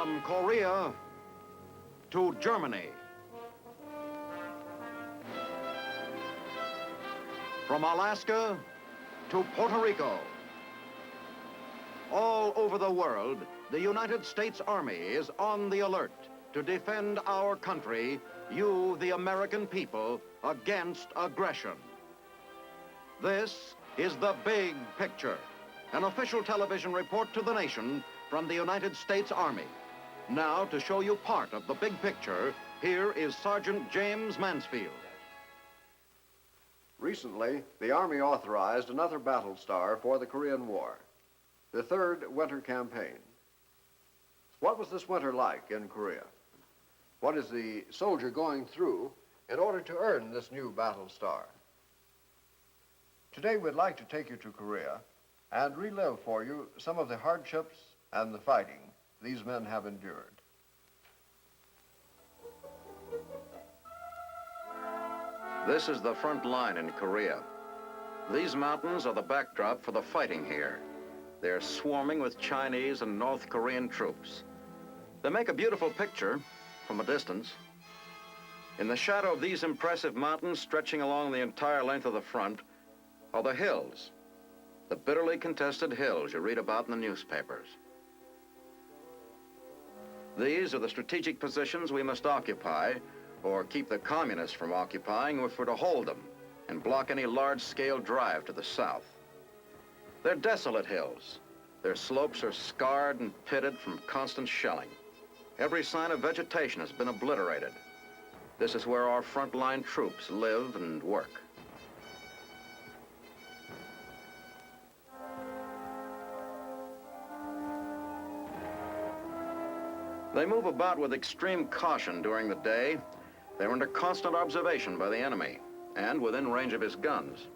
From Korea to Germany. From Alaska to Puerto Rico. All over the world, the United States Army is on the alert to defend our country, you, the American people, against aggression. This is The Big Picture, an official television report to the nation from the United States Army. Now, to show you part of the big picture, here is Sergeant James Mansfield. Recently, the Army authorized another battle star for the Korean War, the third winter campaign. What was this winter like in Korea? What is the soldier going through in order to earn this new battle star? Today, we'd like to take you to Korea and relive for you some of the hardships and the fighting these men have endured. This is the front line in Korea. These mountains are the backdrop for the fighting here. They're swarming with Chinese and North Korean troops. They make a beautiful picture from a distance. In the shadow of these impressive mountains stretching along the entire length of the front are the hills, the bitterly contested hills you read about in the newspapers. These are the strategic positions we must occupy or keep the communists from occupying if we're to hold them and block any large-scale drive to the south. They're desolate hills. Their slopes are scarred and pitted from constant shelling. Every sign of vegetation has been obliterated. This is where our frontline troops live and work. They move about with extreme caution during the day. They're under constant observation by the enemy and within range of his guns.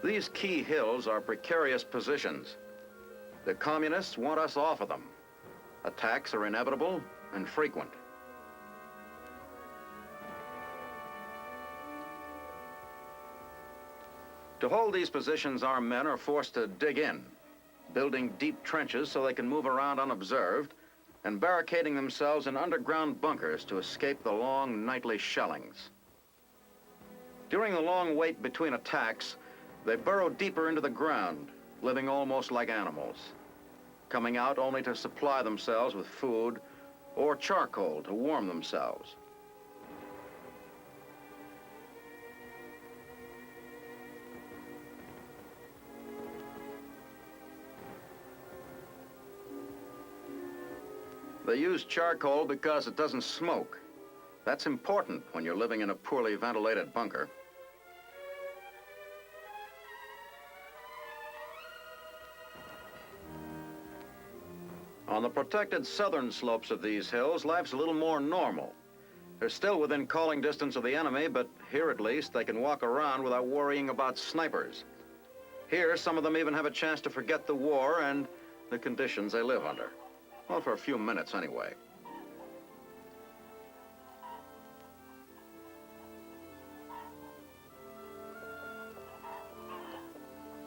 These key hills are precarious positions. The communists want us off of them. Attacks are inevitable and frequent. To hold these positions, our men are forced to dig in, building deep trenches so they can move around unobserved and barricading themselves in underground bunkers to escape the long nightly shellings. During the long wait between attacks, they burrow deeper into the ground, living almost like animals, coming out only to supply themselves with food or charcoal to warm themselves. They use charcoal because it doesn't smoke. That's important when you're living in a poorly ventilated bunker. On the protected southern slopes of these hills, life's a little more normal. They're still within calling distance of the enemy, but here at least they can walk around without worrying about snipers. Here, some of them even have a chance to forget the war and the conditions they live under. Well, for a few minutes anyway.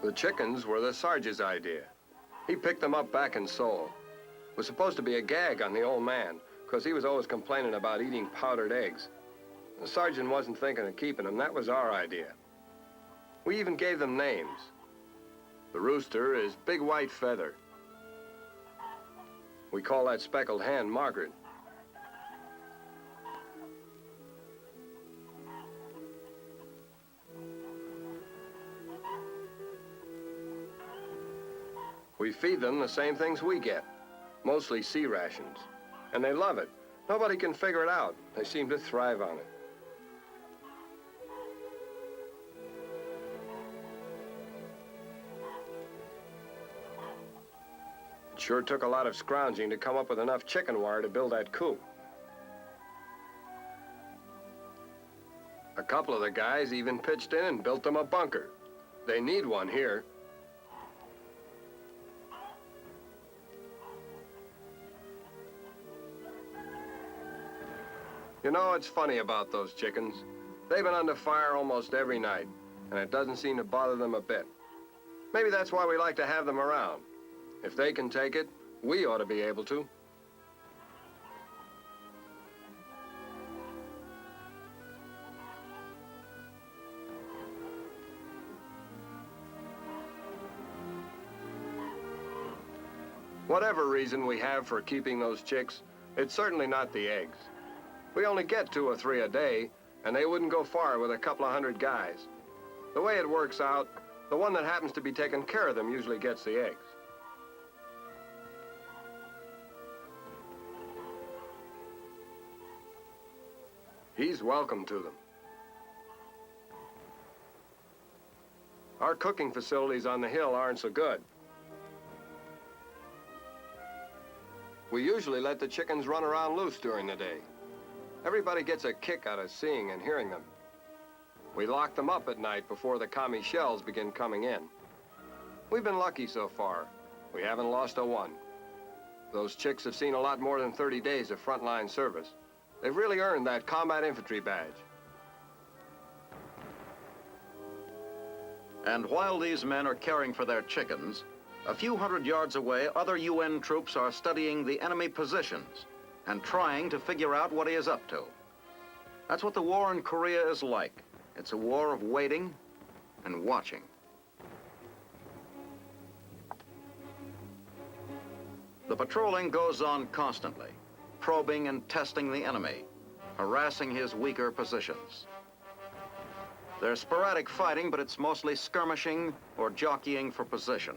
The chickens were the Sarge's idea. He picked them up back in Seoul. It was supposed to be a gag on the old man, because he was always complaining about eating powdered eggs. The sergeant wasn't thinking of keeping them. That was our idea. We even gave them names. The rooster is Big White Feather. We call that speckled hen Margaret. We feed them the same things we get, mostly sea rations. And they love it. Nobody can figure it out. They seem to thrive on it. It sure took a lot of scrounging to come up with enough chicken wire to build that coop. A couple of the guys even pitched in and built them a bunker. They need one here. You know, it's funny about those chickens. They've been under fire almost every night, and it doesn't seem to bother them a bit. Maybe that's why we like to have them around. If they can take it, we ought to be able to. Whatever reason we have for keeping those chicks, it's certainly not the eggs. We only get 2 or 3 a day, and they wouldn't go far with a couple of hundred guys. The way it works out, the one that happens to be taking care of them usually gets the eggs. He's welcome to them. Our cooking facilities on the hill aren't so good. We usually let the chickens run around loose during the day. Everybody gets a kick out of seeing and hearing them. We lock them up at night before the commie shells begin coming in. We've been lucky so far. We haven't lost a one. Those chicks have seen a lot more than 30 days of frontline service. They've really earned that combat infantry badge. And while these men are caring for their chickens, a few hundred yards away, other UN troops are studying the enemy positions and trying to figure out what he is up to. That's what the war in Korea is like. It's a war of waiting and watching. The patrolling goes on constantly, probing and testing the enemy, harassing his weaker positions. There's sporadic fighting, but it's mostly skirmishing or jockeying for position.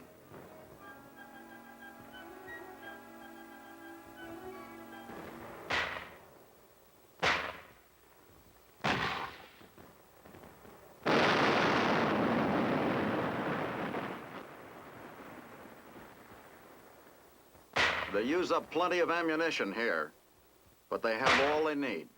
They use up plenty of ammunition here, but they have all they need.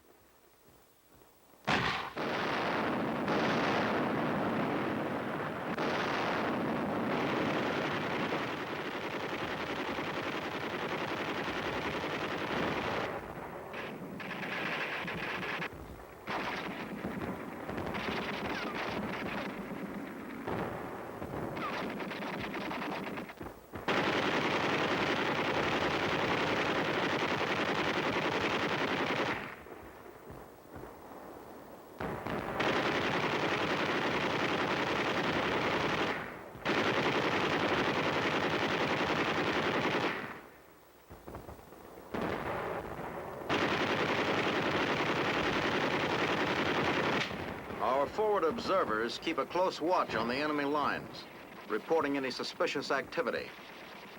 Our forward observers keep a close watch on the enemy lines, reporting any suspicious activity.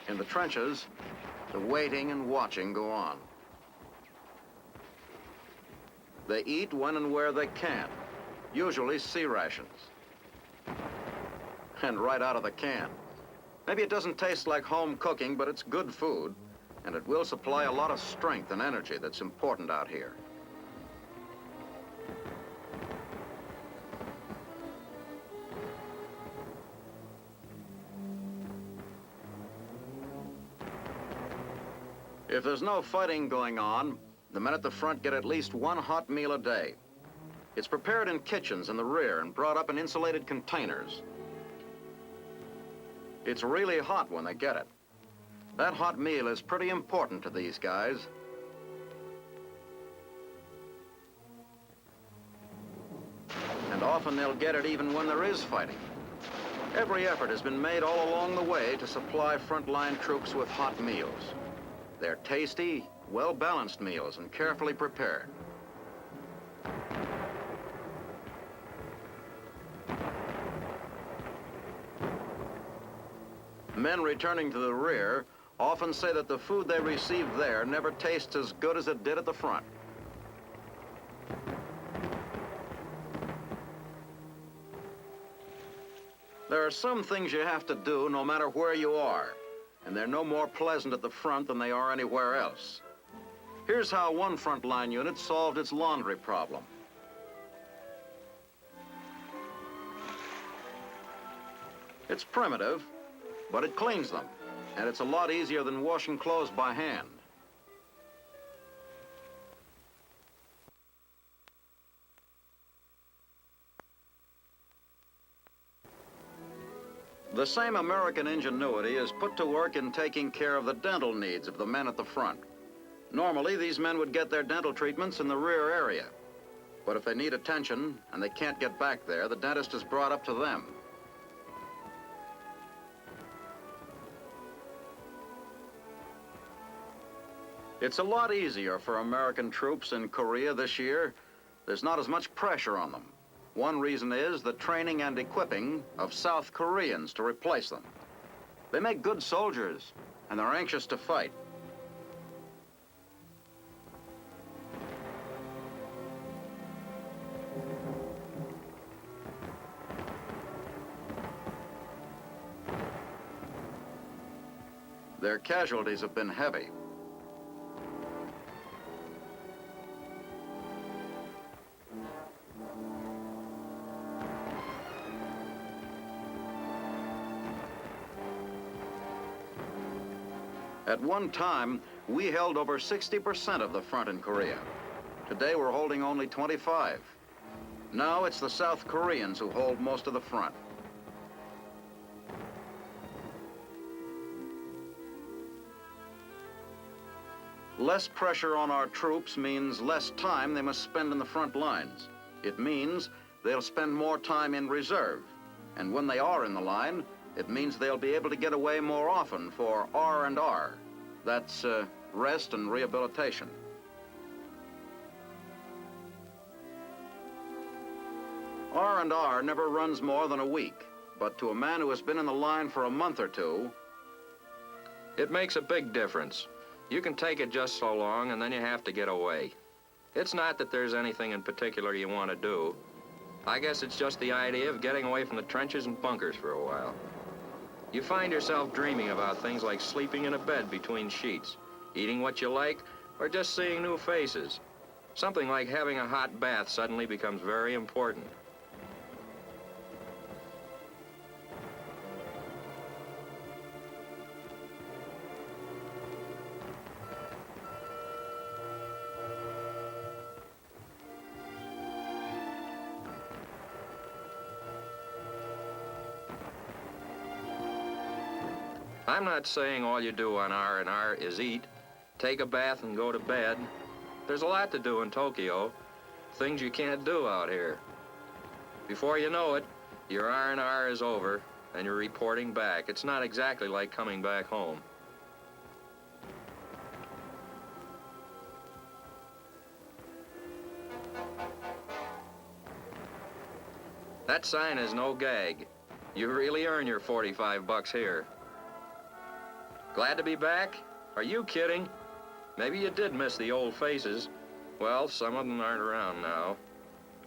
In the trenches, the waiting and watching go on. They eat when and where they can, usually sea rations. And right out of the can. Maybe it doesn't taste like home cooking, but it's good food, and it will supply a lot of strength and energy that's important out here. If there's no fighting going on, the men at the front get at least one hot meal a day. It's prepared in kitchens in the rear and brought up in insulated containers. It's really hot when they get it. That hot meal is pretty important to these guys. And often they'll get it even when there is fighting. Every effort has been made all along the way to supply frontline troops with hot meals. They're tasty, well-balanced meals and carefully prepared. Men returning to the rear often say that the food they receive there never tastes as good as it did at the front. There are some things you have to do no matter where you are, and they're no more pleasant at the front than they are anywhere else. Here's how one frontline unit solved its laundry problem. It's primitive, but it cleans them, and it's a lot easier than washing clothes by hand. The same American ingenuity is put to work in taking care of the dental needs of the men at the front. Normally, these men would get their dental treatments in the rear area. But if they need attention and they can't get back there, the dentist is brought up to them. It's a lot easier for American troops in Korea this year. There's not as much pressure on them. One reason is the training and equipping of South Koreans to replace them. They make good soldiers, and they're anxious to fight. Their casualties have been heavy. At one time, we held over 60% of the front in Korea. Today, we're holding only 25. Now it's the South Koreans who hold most of the front. Less pressure on our troops means less time they must spend in the front lines. It means they'll spend more time in reserve. And when they are in the line, it means they'll be able to get away more often for R&R. That's rest and rehabilitation. R&R never runs more than a week, but to a man who has been in the line for a month or two, it makes a big difference. You can take it just so long, and then you have to get away. It's not that there's anything in particular you want to do. I guess it's just the idea of getting away from the trenches and bunkers for a while. You find yourself dreaming about things like sleeping in a bed between sheets, eating what you like, or just seeing new faces. Something like having a hot bath suddenly becomes very important. I'm not saying all you do on R&R is eat, take a bath and go to bed. There's a lot to do in Tokyo, things you can't do out here. Before you know it, your R&R is over and you're reporting back. It's not exactly like coming back home. That sign is no gag. You really earn your 45 bucks here. Glad to be back? Are you kidding? Maybe you did miss the old faces. Well, some of them aren't around now.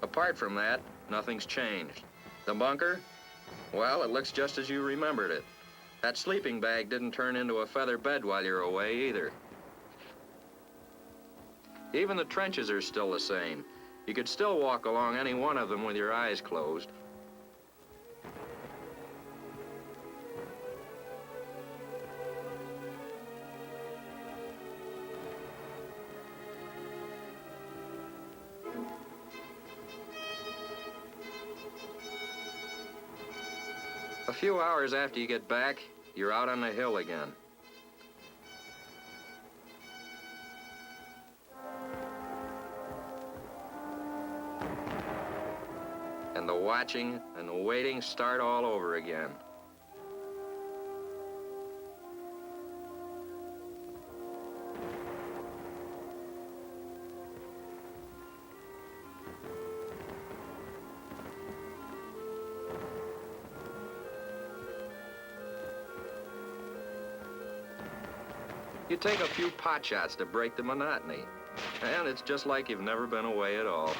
Apart from that, nothing's changed. The bunker? Well, it looks just as you remembered it. That sleeping bag didn't turn into a feather bed while you're away either. Even the trenches are still the same. You could still walk along any one of them with your eyes closed. A few hours after you get back, you're out on the hill again. And the watching and the waiting start all over again. You take a few pot shots to break the monotony, and it's just like you've never been away at all.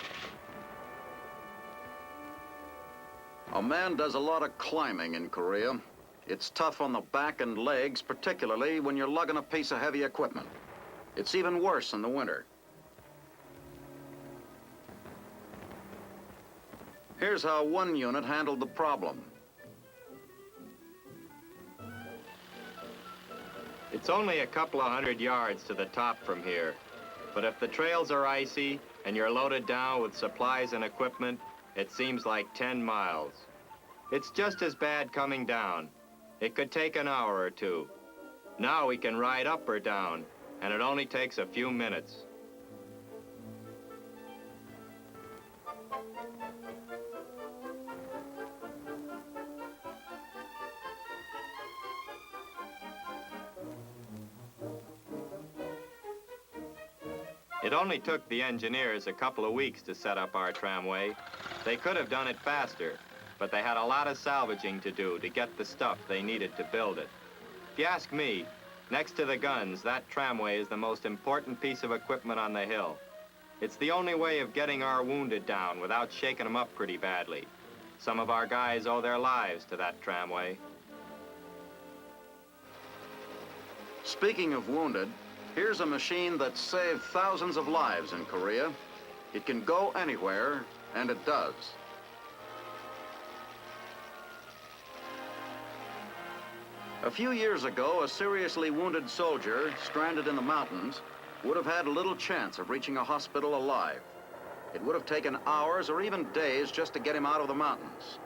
a man does a lot of climbing in Korea. It's tough on the back and legs, particularly when you're lugging a piece of heavy equipment. It's even worse in the winter. Here's how one unit handled the problem. It's only a couple of 100 yards to the top from here. But if the trails are icy and you're loaded down with supplies and equipment, it seems like 10 miles. It's just as bad coming down. It could take an hour or two. Now we can ride up or down, and it only takes a few minutes. It only took the engineers a couple of weeks to set up our tramway. They could have done it faster, but they had a lot of salvaging to do to get the stuff they needed to build it. If you ask me, next to the guns, that tramway is the most important piece of equipment on the hill. It's the only way of getting our wounded down without shaking them up pretty badly. Some of our guys owe their lives to that tramway. Speaking of wounded, here's a machine that saved thousands of lives in Korea. It can go anywhere, and it does. A few years ago, a seriously wounded soldier stranded in the mountains would have had little chance of reaching a hospital alive. It would have taken hours or even days just to get him out of the mountains.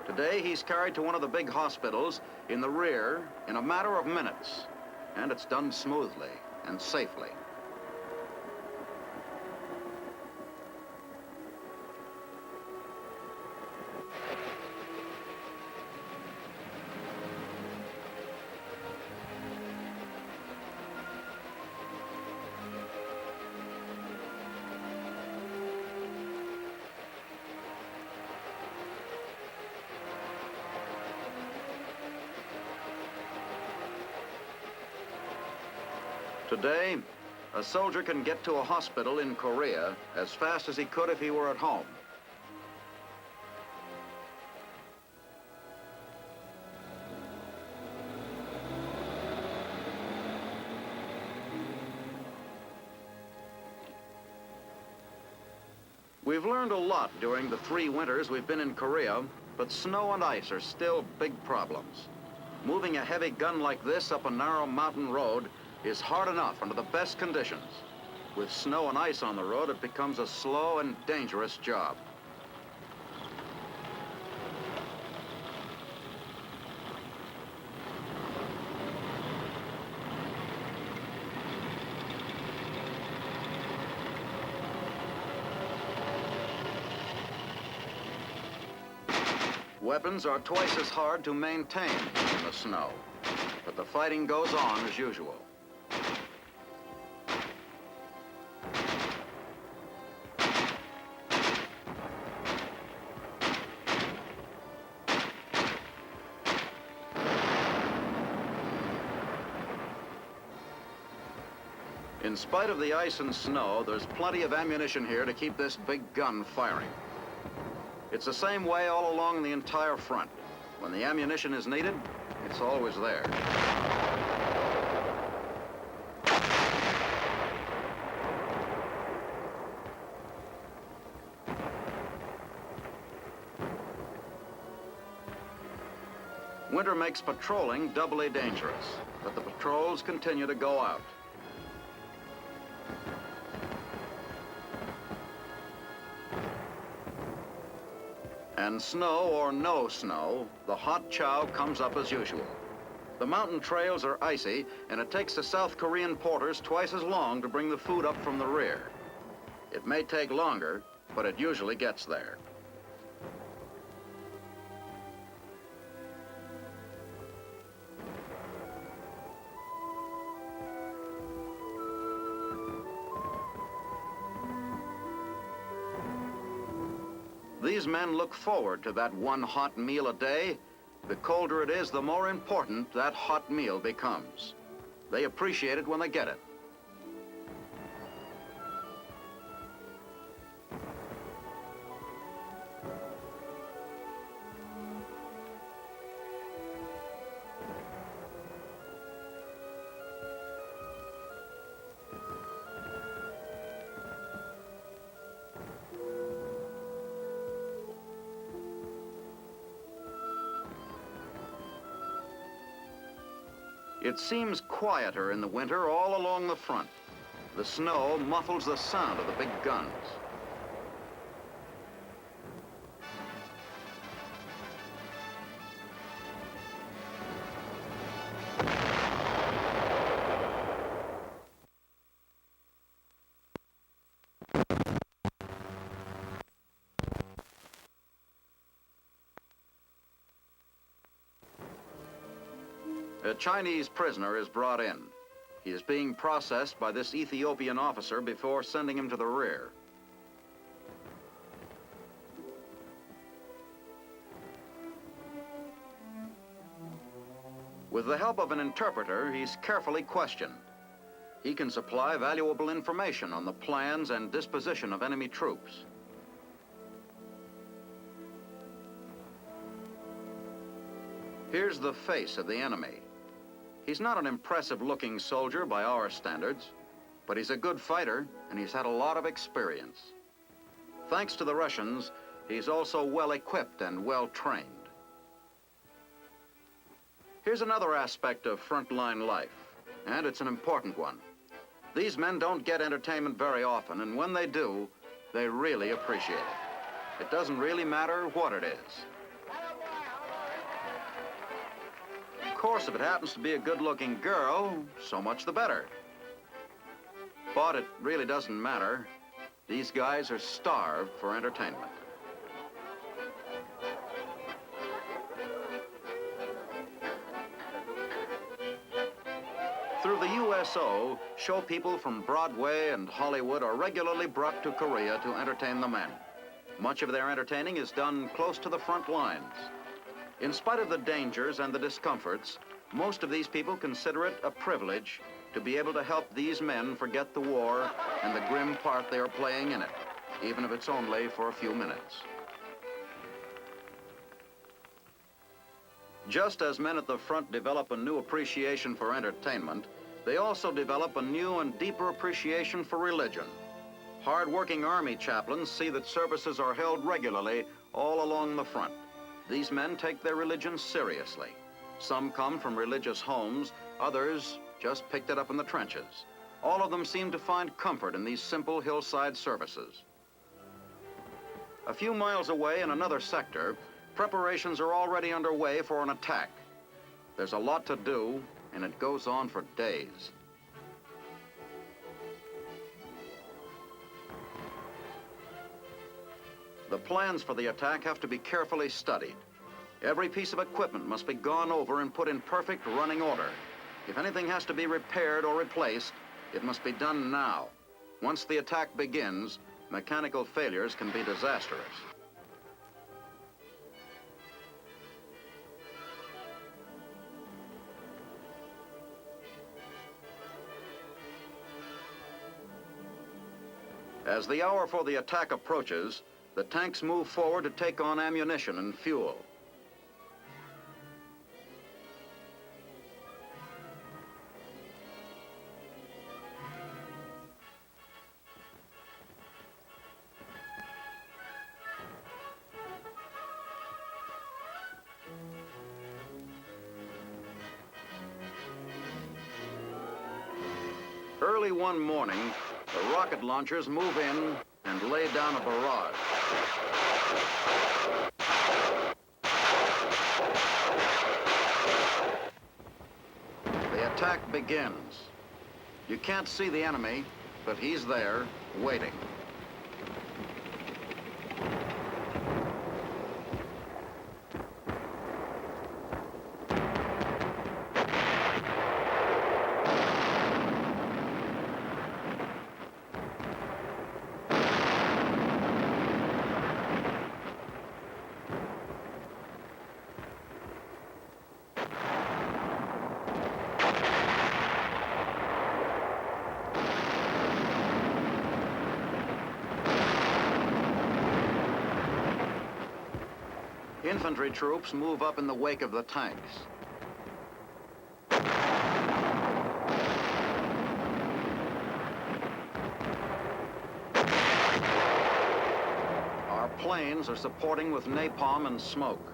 Today, he's carried to one of the big hospitals in the rear in a matter of minutes, and it's done smoothly and safely. Today, a soldier can get to a hospital in Korea as fast as he could if he were at home. We've learned a lot during the 3 winters we've been in Korea, but snow and ice are still big problems. Moving a heavy gun like this up a narrow mountain road is hard enough under the best conditions. With snow and ice on the road, it becomes a slow and dangerous job. Weapons are twice as hard to maintain in the snow, but the fighting goes on as usual. In spite of the ice and snow, there's plenty of ammunition here to keep this big gun firing. It's the same way all along the entire front. When the ammunition is needed, it's always there. Winter makes patrolling doubly dangerous, but the patrols continue to go out. And snow or no snow, the hot chow comes up as usual. The mountain trails are icy, and it takes the South Korean porters twice as long to bring the food up from the rear. It may take longer, but it usually gets there. These men look forward to that one hot meal a day. The colder it is, the more important that hot meal becomes. They appreciate it when they get it. It seems quieter in the winter all along the front. The snow muffles the sound of the big guns. A Chinese prisoner is brought in. He is being processed by this Ethiopian officer before sending him to the rear. With the help of an interpreter, he's carefully questioned. He can supply valuable information on the plans and disposition of enemy troops. Here's the face of the enemy. He's not an impressive-looking soldier by our standards, but he's a good fighter, and he's had a lot of experience. Thanks to the Russians, he's also well-equipped and well-trained. Here's another aspect of frontline life, and it's an important one. These men don't get entertainment very often, and when they do, they really appreciate it. It doesn't really matter what it is. Of course, if it happens to be a good-looking girl, so much the better. But it really doesn't matter. These guys are starved for entertainment. Through the USO, show people from Broadway and Hollywood are regularly brought to Korea to entertain the men. Much of their entertaining is done close to the front lines. In spite of the dangers and the discomforts, most of these people consider it a privilege to be able to help these men forget the war and the grim part they are playing in it, even if it's only for a few minutes. Just as men at the front develop a new appreciation for entertainment, they also develop a new and deeper appreciation for religion. Hard-working Army chaplains see that services are held regularly all along the front. These men take their religion seriously. Some come from religious homes, others just picked it up in the trenches. All of them seem to find comfort in these simple hillside services. A few miles away in another sector, preparations are already underway for an attack. There's a lot to do, and it goes on for days. The plans for the attack have to be carefully studied. Every piece of equipment must be gone over and put in perfect running order. If anything has to be repaired or replaced, it must be done now. Once the attack begins, mechanical failures can be disastrous. As the hour for the attack approaches, the tanks move forward to take on ammunition and fuel. Early one morning, the rocket launchers move in and lay down a barrage. The attack begins. You can't see the enemy, but he's there, waiting. Infantry troops move up in the wake of the tanks. Our planes are supporting with napalm and smoke.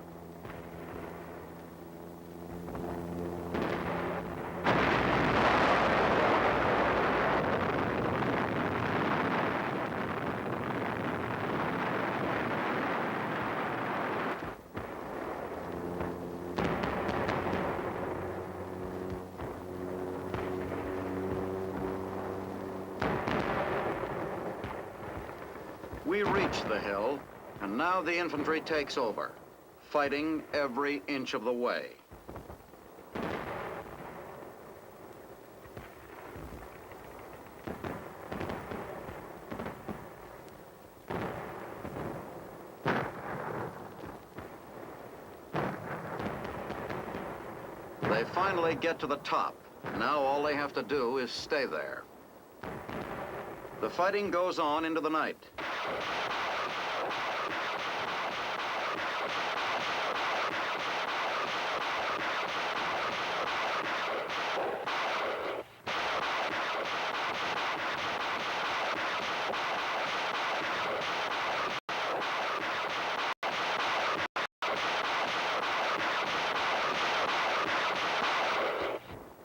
We reach the hill, and now the infantry takes over, fighting every inch of the way. They finally get to the top. Now all they have to do is stay there. The fighting goes on into the night.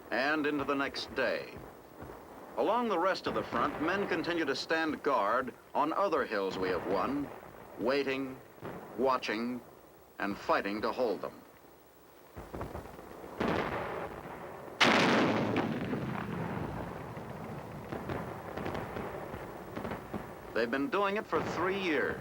And into the next day. Along the rest of the front, men continue to stand guard on other hills we have won, waiting, watching, and fighting to hold them. They've been doing it for 3 years.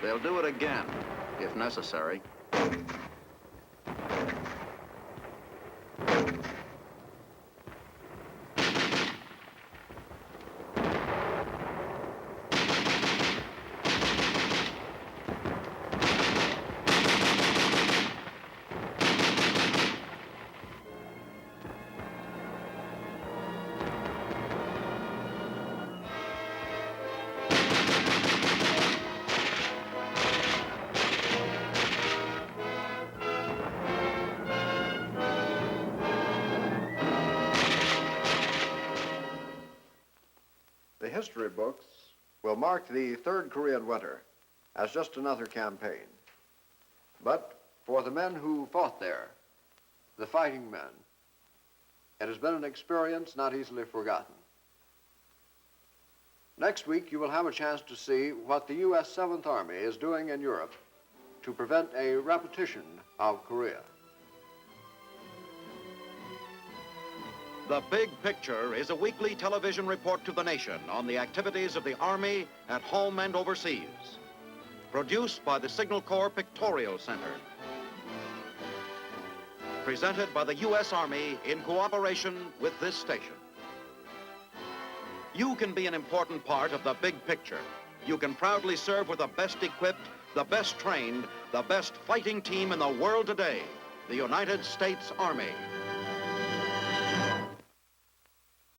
They'll do it again, if necessary. The history books will mark the Third Korean Winter as just another campaign. But for the men who fought there, the fighting men, it has been an experience not easily forgotten. Next week, you will have a chance to see what the U.S. Seventh Army is doing in Europe to prevent a repetition of Korea. The Big Picture is a weekly television report to the nation on the activities of the Army at home and overseas. Produced by the Signal Corps Pictorial Center. Presented by the U.S. Army in cooperation with this station. You can be an important part of the Big Picture. You can proudly serve with the best equipped, the best trained, the best fighting team in the world today, the United States Army.